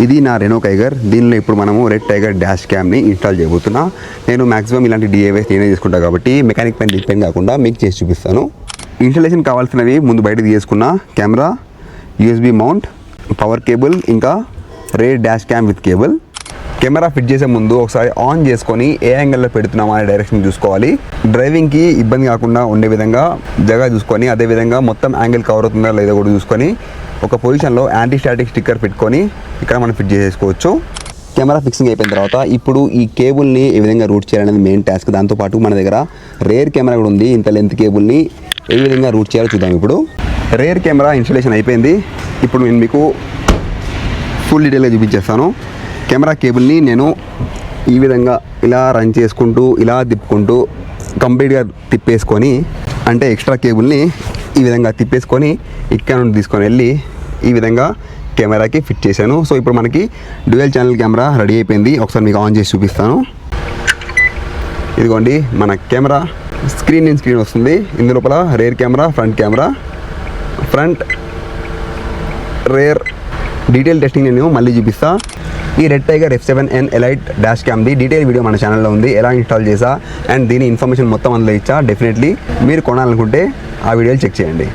ఇది నా Renault Kiger. దీనిలో ఇప్పుడు మనము రెడ్ టైగర్ డాష్ క్యామ్ని ఇన్స్టాల్ చేయబోతున్నా. నేను మాక్సిమం ఇలాంటి డిఐవైస్ నేనే చేసుకుంటా కాబట్టి మెకానిక్ పైన డిపెండ్ కాకుండా మీకు చేసి చూపిస్తాను. ఇన్స్టాలేషన్ కావాల్సినవి ముందు బయట తీసుకున్న camera, USB mount, power cable, ఇంకా rear dash cam with cable. Camera fit చేసే ముందు ఒకసారి ఆన్ చేసుకొని ఏ యాంగిల్లో పెడుతున్నామా అనే డైరెక్షన్ చూసుకోవాలి. డ్రైవింగ్కి ఇబ్బంది కాకుండా ఉండే విధంగా జగह చూసుకొని, అదేవిధంగా మొత్తం యాంగిల్ కవర్ అవుతుందా లేదా కూడా చూసుకొని ఒక పొజిషన్లో యాంటీ స్టాటిక్ స్టిక్కర్ పెట్టుకొని ఇక్కడ మనం ఫిట్ చేసుకోవచ్చు. కెమెరా ఫిక్సింగ్ అయిపోయిన తర్వాత ఇప్పుడు ఈ కేబుల్ని ఏ విధంగా రూట్ చేయాలనేది మెయిన్ టాస్క్. దాంతోపాటు మన దగ్గర రేర్ కెమెరా కూడా ఉంది. ఇంత లెంత్ కేబుల్ని ఏ విధంగా రూట్ చేయాలో చూద్దాం. ఇప్పుడు రేర్ కెమెరా ఇన్స్టాలేషన్ అయిపోయింది. ఇప్పుడు నేను మీకు ఫుల్ డీటెయిల్గా చూపించేస్తాను. కెమెరా కేబుల్ని నేను ఈ విధంగా ఇలా రన్ చేసుకుంటూ ఇలా తిప్పుకుంటూ కంప్లీట్గా తిప్పేసుకొని, అంటే ఎక్స్ట్రా కేబుల్ని ఈ విధంగా తిప్పేసుకొని ఇక్కడ నుండి తీసుకొని వెళ్ళి ఈ విధంగా కెమెరాకి ఫిట్ చేశాను. సో ఇప్పుడు మనకి డ్యూయల్ ఛానల్ కెమెరా రెడీ అయిపోయింది. ఒకసారి మీకు ఆన్ చేసి చూపిస్తాను. ఇదిగోండి మన కెమెరా స్క్రీన్ ఇన్ స్క్రీన్ వస్తుంది. ఇందులోపల rear camera, front camera, front rear detail testing నేను మళ్ళీ చూపిస్తా. ఈ red tiger F7N elite dash క్యామ్ది డీటెయిల్ వీడియో మన ఛానల్లో ఉంది. ఎలా ఇన్స్టాల్ చేసా అండ్ దీని ఇన్ఫర్మేషన్ మొత్తం అందులో ఇచ్చా. డెఫినెట్లీ మీరు కొనాలనుకుంటే ఆ వీడియోలు చెక్ చేయండి.